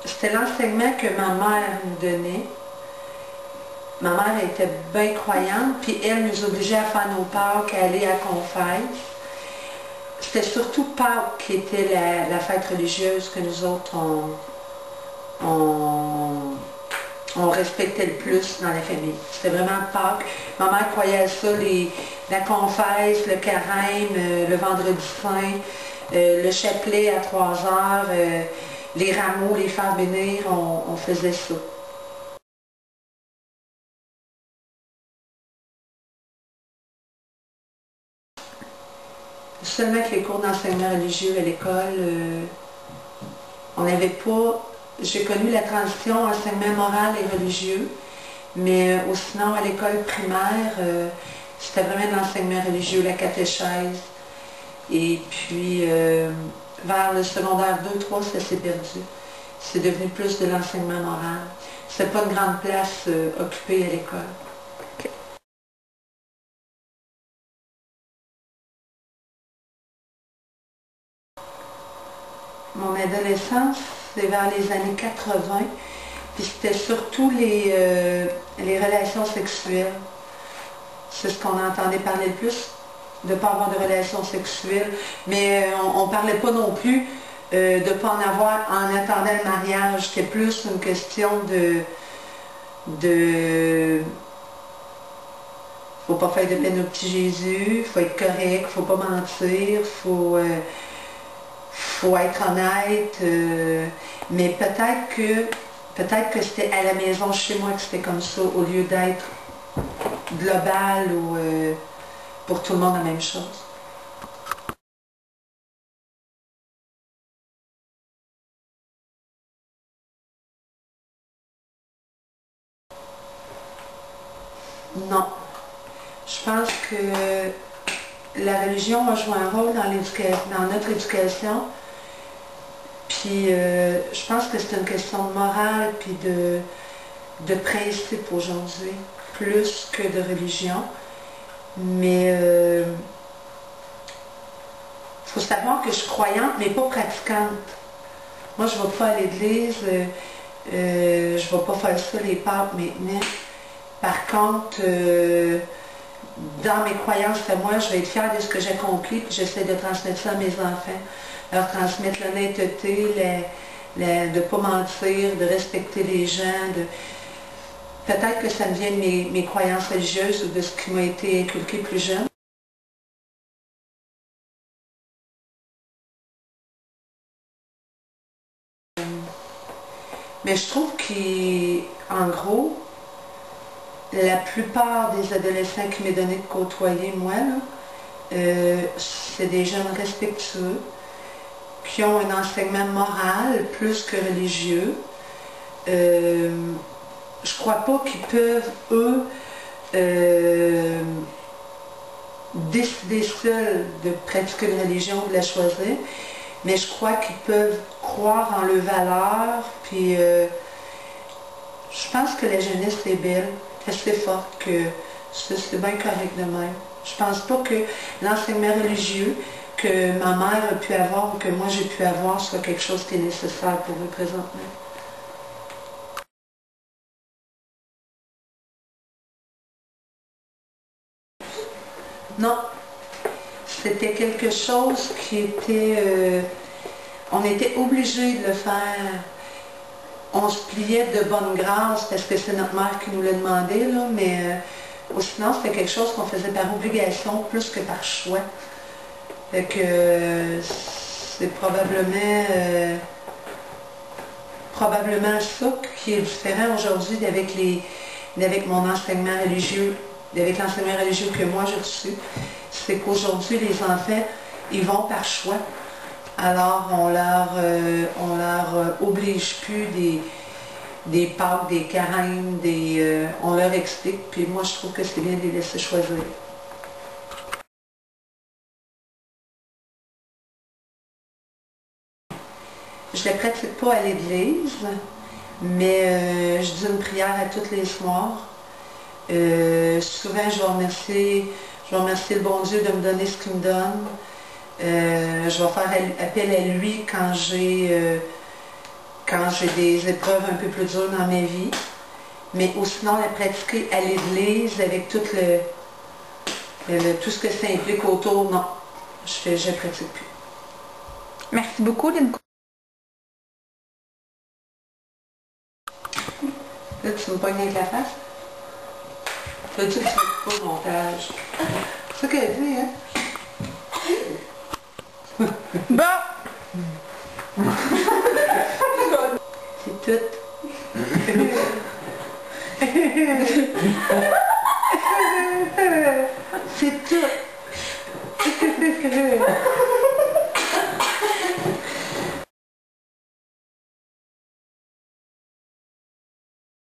C'était l'enseignement que ma mère nous donnait. Ma mère était bien croyante, puis elle nous obligeait à faire nos Pâques, à aller à confesse. C'était surtout Pâques qui était la fête religieuse que nous autres, on respectait le plus dans la famille. C'était vraiment Pâques. Ma mère croyait à ça, la confesse, le carême, le vendredi saint, le chapelet à 3 heures, les rameaux, les faire bénir, on faisait ça. Seulement que les cours d'enseignement religieux à l'école, on n'avait pas... J'ai connu la transition enseignement moral et religieux, mais sinon à l'école primaire, c'était vraiment de l'enseignement religieux, la catéchèse. Et puis vers le secondaire 2-3, ça s'est perdu. C'est devenu plus de l'enseignement moral. C'était pas une grande place occupée à l'école. Mon adolescence, c'est vers les années 80, puis c'était surtout les relations sexuelles. C'est ce qu'on entendait parler le plus, de ne pas avoir de relations sexuelles, mais on ne parlait pas non plus de ne pas en avoir en attendant le mariage. C'était plus une question faut pas faire de peine au petit Jésus, il faut être correct, il faut pas mentir, faut être honnête, mais peut-être que c'était à la maison chez moi que c'était comme ça, au lieu d'être global ou pour tout le monde la même chose. Non. Je pense que la religion a joué un rôle dans notre éducation. Puis je pense que c'est une question de morale puis de principe aujourd'hui, plus que de religion. Mais il faut savoir que je suis croyante, mais pas pratiquante. Moi, je ne vais pas à l'église, je ne vais pas faire ça les Pâques maintenant. Par contre, dans mes croyances à moi, je vais être fière de ce que j'ai accompli, puis j'essaie de transmettre ça à mes enfants. Leur transmettre l'honnêteté, de ne pas mentir, de respecter les gens. Peut-être que ça me vient de mes croyances religieuses ou de ce qui m'a été inculqué plus jeune. Mais je trouve qu'en gros, la plupart des adolescents qui m'est donné de côtoyer, moi, c'est des jeunes respectueux, qui ont un enseignement moral plus que religieux. Je ne crois pas qu'ils peuvent, eux, décider seuls de pratiquer une religion ou de la choisir, mais je crois qu'ils peuvent croire en leurs valeurs, puis je pense que la jeunesse est belle, assez forte, que c'est bien correct de même. Je pense pas que l'enseignement religieux que ma mère a pu avoir ou que moi j'ai pu avoir soit quelque chose qui est nécessaire pour eux présentement. Non, c'était quelque chose qui était... on était obligé de le faire. On se pliait de bonne grâce parce que c'est notre mère qui nous l'a demandé, là, mais sinon c'était quelque chose qu'on faisait par obligation plus que par choix. Fait que c'est probablement ça qui est différent aujourd'hui avec mon enseignement religieux, avec l'enseignement religieux que moi j'ai reçu. C'est qu'aujourd'hui les enfants, ils vont par choix. Alors on leur oblige plus des Pâques, des carêmes, on leur explique, puis moi je trouve que c'est bien de les laisser choisir. Je ne la pratique pas à l'église, mais je dis une prière à tous les soirs. Souvent, je vais remercier le bon Dieu de me donner ce qu'il me donne. Je vais faire appel à lui quand quand j'ai des épreuves un peu plus dures dans ma vie. Mais ou sinon, la pratiquer à l'église avec tout tout ce que ça implique autour, non. Je pratique plus. Merci beaucoup, Lynn. Là, tu me pognes avec la face? Là, tu ne fais pas le montage. C'est ça qu'elle dit, hein? Bon! C'est tout. C'est tout.